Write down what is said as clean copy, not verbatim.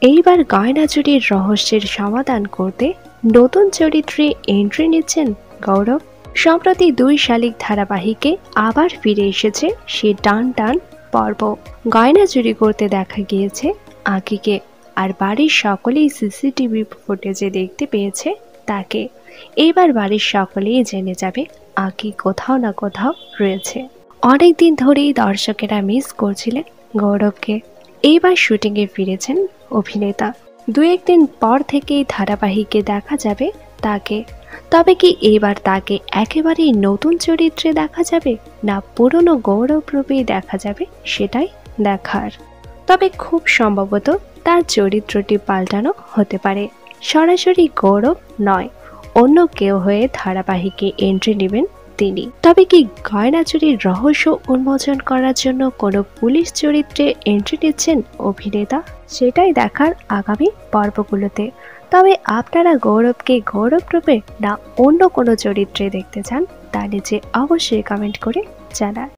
এইবার গয়না চুরির রহস্যের সমাধান করতে নতুন চরিত্রে এন্ট্রি নিচ্ছেন গৌরব। সম্প্রতি 2 শালিক ধারাবাহিকে আবার ফিরে এসেছে সে টান টান পর্ব। গয়না চুরি করতে দেখা গিয়েছে আঁকিকে, আর বাড়ির সকলেই সিসিটিভি ফুটেজে দেখতে পেয়েছে তাকে। এইবার বাড়ির সকলেই জেনে যাবে আঁকি কোথাও না কোথাও রয়েছে। অনেকদিন ধরেই দর্শকেরা মিস করছিলেন গৌরবকে। এইবার শুটিংয়ে ফিরেছেন অভিনেতা। 2-1 দিন পর থেকেই ধারাবাহিকে দেখা যাবে তাকে। তবে কি এবার তাকে একেবারেই নতুন চরিত্রে দেখা যাবে, না পুরনো গৌরব রূপেই দেখা যাবে, সেটাই দেখার। তবে খুব সম্ভবত তার চরিত্রটি পাল্টানো হতে পারে। সরাসরি গৌরব নয়, অন্য কেউ হয়ে ধারাবাহিকে এন্ট্রি নেবেন তিনি। তবে কি গয়না চুরির রহস্য উন্মোচন করার জন্য কোনো পুলিশ চরিত্রে এন্ট্রি নিচ্ছেন অভিনেতা, সেটাই দেখার আগামী পর্বগুলোতে। তবে আপনারা গৌরবকে গৌরব রূপে না অন্য কোনো চরিত্রে দেখতে চান তা নিচে অবশ্যই কমেন্ট করে জানান।